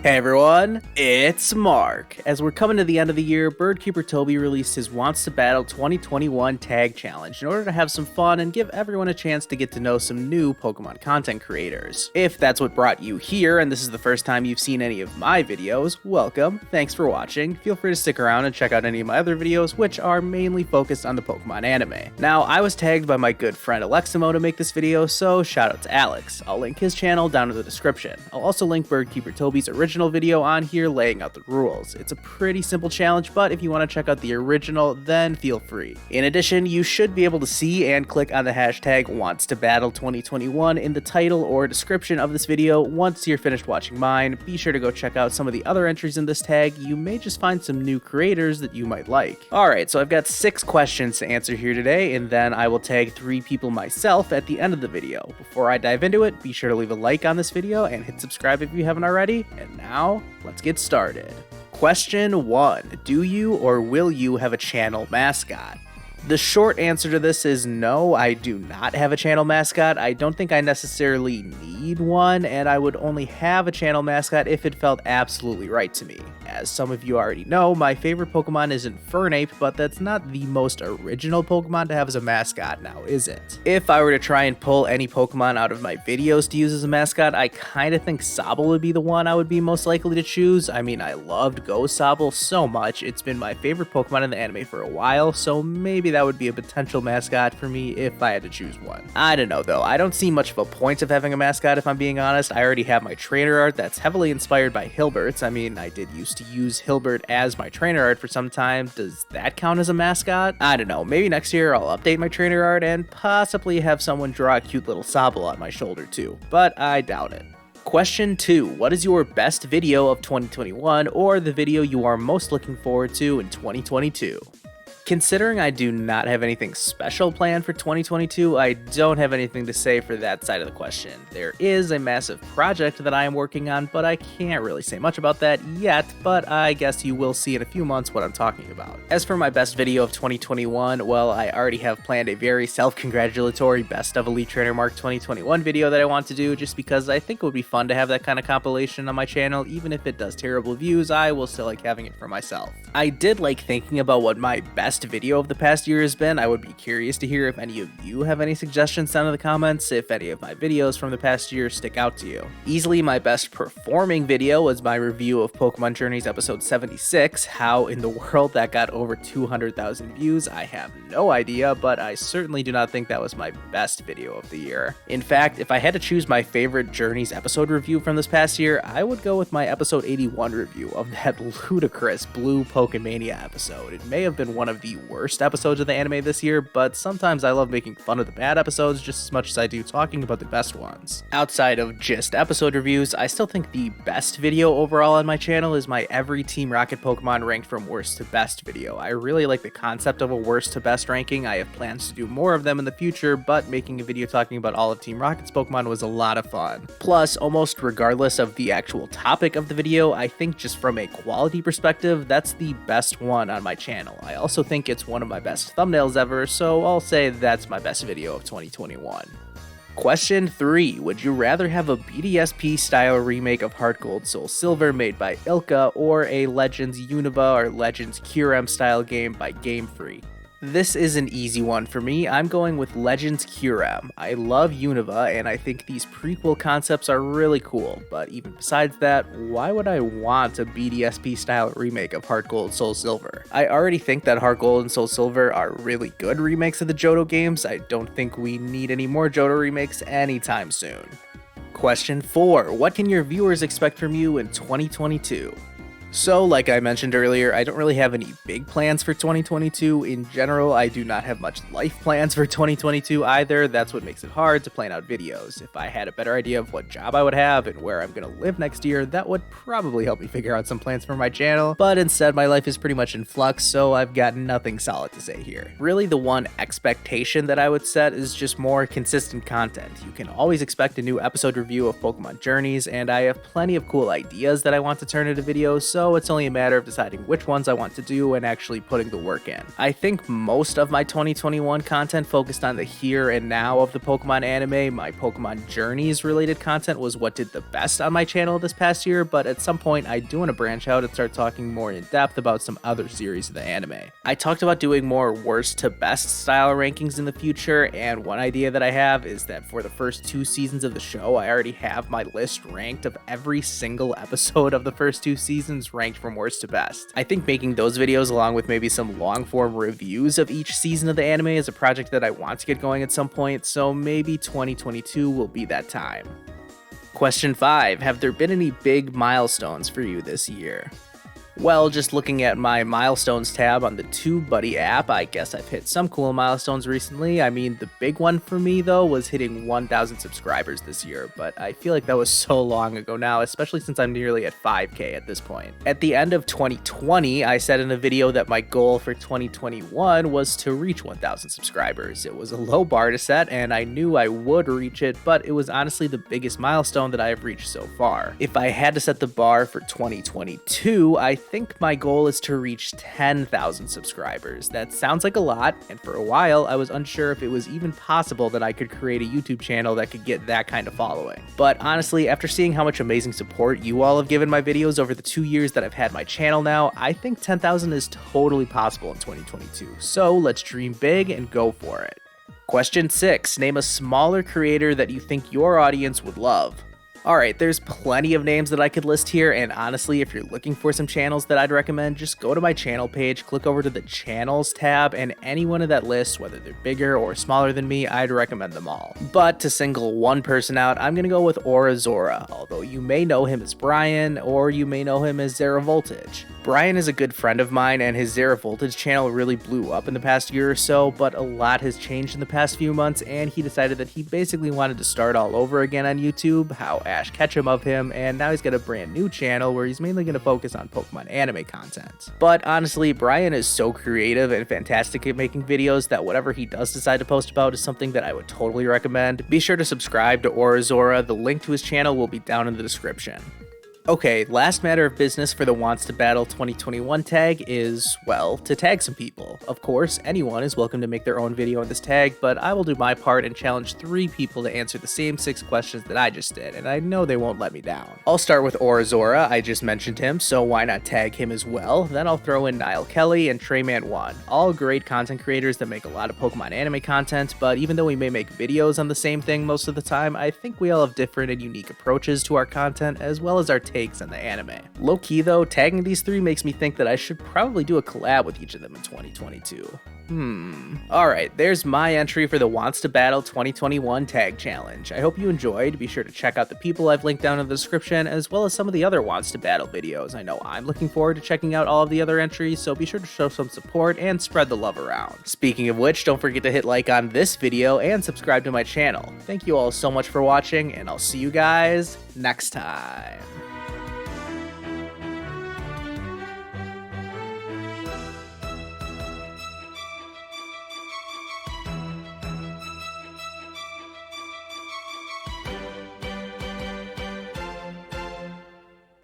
Hey everyone, it's Mark. As we're coming to the end of the year, Birdkeeper Toby released his Wants to Battle 2021 Tag Challenge in order to have some fun and give everyone a chance to get to know some new Pokemon content creators. If that's what brought you here and this is the first time you've seen any of my videos, welcome, thanks for watching. Feel free to stick around and check out any of my other videos, which are mainly focused on the Pokemon anime. Now, I was tagged by my good friend Aleximo to make this video, so shout out to Alex. I'll link his channel down in the description. I'll also link Birdkeeper Toby's original video on here laying out the rules. It's a pretty simple challenge, but if you want to check out the original, then feel free. In addition, you should be able to see and click on the hashtag WantsToBattle2021 in the title or description of this video. Once you're finished watching mine, be sure to go check out some of the other entries in this tag. You may just find some new creators that you might like. Alright, so I've got 6 questions to answer here today, and then I will tag 3 people myself at the end of the video. Before I dive into it, be sure to leave a like on this video and hit subscribe if you haven't already. And now, let's get started. Question 1. Do you or will you have a channel mascot? The short answer to this is no, I do not have a channel mascot. I don't think I necessarily need one, and I would only have a channel mascot if it felt absolutely right to me. As some of you already know, my favorite Pokemon is Infernape, but that's not the most original Pokemon to have as a mascot now, is it? If I were to try and pull any Pokemon out of my videos to use as a mascot, I kinda think Sobble would be the one I would be most likely to choose. I mean, I loved Ghost Sobble so much, it's been my favorite Pokemon in the anime for a while, so maybe that would be a potential mascot for me if I had to choose one. I don't know though, I don't see much of a point of having a mascot if I'm being honest. I already have my trainer art that's heavily inspired by Hilbert's. I mean, I did used to use Hilbert as my trainer art for some time. Does that count as a mascot? I don't know, maybe next year I'll update my trainer art and possibly have someone draw a cute little Sobble on my shoulder too, but I doubt it. Question 2. What is your best video of 2021 or the video you are most looking forward to in 2022? Considering I do not have anything special planned for 2022, I don't have anything to say for that side of the question. There is a massive project that I am working on, but I can't really say much about that yet, but I guess you will see in a few months what I'm talking about. As for my best video of 2021, well, I already have planned a very self-congratulatory Best of Elite Trainer Mark 2021 video that I want to do, just because I think it would be fun to have that kind of compilation on my channel. Even if it does terrible views, I will still like having it for myself. I did like thinking about what my best video of the past year has been. I would be curious to hear if any of you have any suggestions down in the comments, if any of my videos from the past year stick out to you. Easily my best performing video was my review of Pokémon Journeys episode 76. How in the world that got over 200,000 views, I have no idea, but I certainly do not think that was my best video of the year. In fact, if I had to choose my favorite Journeys episode review from this past year, I would go with my episode 81 review of that ludicrous Blue Pokemania episode. It may have been one of the worst episodes of the anime this year, but sometimes I love making fun of the bad episodes just as much as I do talking about the best ones. Outside of just episode reviews, I still think the best video overall on my channel is my every Team Rocket Pokemon ranked from worst to best video. I really like the concept of a worst to best ranking. I have plans to do more of them in the future, but making a video talking about all of Team Rocket's Pokemon was a lot of fun. Plus, almost regardless of the actual topic of the video, I think just from a quality perspective, that's the best one on my channel. I also think it's one of my best thumbnails ever, so I'll say that's my best video of 2021. Question 3. Would you rather have a BDSP style remake of Heart Gold Soul Silver made by Ilka or a Legends Unova or Legends Kyurem style game by Game Freak? This is an easy one for me. I'm going with Legends Kyurem. I love Unova, and I think these prequel concepts are really cool, but even besides that, why would I want a BDSP style remake of Heart Gold Soul Silver? I already think that Heart Gold and Soul Silver are really good remakes of the Johto games. I don't think we need any more Johto remakes anytime soon. Question 4. What can your viewers expect from you in 2022? So, like I mentioned earlier, I don't really have any big plans for 2022. In general, I do not have much life plans for 2022 either. That's what makes it hard to plan out videos. If I had a better idea of what job I would have and where I'm gonna live next year, that would probably help me figure out some plans for my channel. But instead, my life is pretty much in flux, so I've got nothing solid to say here. Really, the one expectation that I would set is just more consistent content. You can always expect a new episode review of Pokemon Journeys, and I have plenty of cool ideas that I want to turn into videos, so so it's only a matter of deciding which ones I want to do and actually putting the work in. I think most of my 2021 content focused on the here and now of the Pokemon anime. My Pokemon Journeys related content was what did the best on my channel this past year, but at some point I do want to branch out and start talking more in depth about some other series of the anime. I talked about doing more worst to best style rankings in the future, and one idea that I have is that for the first 2 seasons of the show, I already have my list ranked of every single episode of the first 2 seasons ranked from worst to best. I think making those videos along with maybe some long form reviews of each season of the anime is a project that I want to get going at some point, so maybe 2022 will be that time. Question 5. Have there been any big milestones for you this year? Well, just looking at my Milestones tab on the TubeBuddy app, I guess I've hit some cool milestones recently. I mean, the big one for me, though, was hitting 1,000 subscribers this year, but I feel like that was so long ago now, especially since I'm nearly at 5K at this point. At the end of 2020, I said in a video that my goal for 2021 was to reach 1,000 subscribers. It was a low bar to set, and I knew I would reach it, but it was honestly the biggest milestone that I have reached so far. If I had to set the bar for 2022, I think my goal is to reach 10,000 subscribers. That sounds like a lot, and for a while I was unsure if it was even possible that I could create a YouTube channel that could get that kind of following. But honestly, after seeing how much amazing support you all have given my videos over the 2 years that I've had my channel now, I think 10,000 is totally possible in 2022. So let's dream big and go for it. Question 6. Name a smaller creator that you think your audience would love. Alright, there's plenty of names that I could list here, and honestly, if you're looking for some channels that I'd recommend, just go to my channel page, click over to the Channels tab, and any one of that list, whether they're bigger or smaller than me, I'd recommend them all. But to single one person out, I'm gonna go with Orazora, although you may know him as Brian, or you may know him as Zero Voltage. Brian is a good friend of mine, and his Zero Voltage channel really blew up in the past year or so, but a lot has changed in the past few months, and he decided that he basically wanted to start all over again on YouTube, how Ash Ketchum of him, and now he's got a brand new channel where he's mainly going to focus on Pokemon anime content. But honestly, Brian is so creative and fantastic at making videos that whatever he does decide to post about is something that I would totally recommend. Be sure to subscribe to Orazora, the link to his channel will be down in the description. Okay, last matter of business for the Wants to Battle 2021 tag is, well, to tag some people. Of course, anyone is welcome to make their own video in this tag, but I will do my part and challenge 3 people to answer the same 6 questions that I just did, and I know they won't let me down. I'll start with Orazora, I just mentioned him, so why not tag him as well? Then I'll throw in Niall Kelly and Trayman1, all great content creators that make a lot of Pokemon anime content, but even though we may make videos on the same thing most of the time, I think we all have different and unique approaches to our content, as well as our takes on the anime. Low-key though, tagging these 3 makes me think that I should probably do a collab with each of them in 2022. Alright, there's my entry for the Wants to Battle 2021 tag challenge. I hope you enjoyed. Be sure to check out the people I've linked down in the description, as well as some of the other Wants to Battle videos. I know I'm looking forward to checking out all of the other entries, so be sure to show some support and spread the love around. Speaking of which, don't forget to hit like on this video and subscribe to my channel. Thank you all so much for watching, and I'll see you guys next time.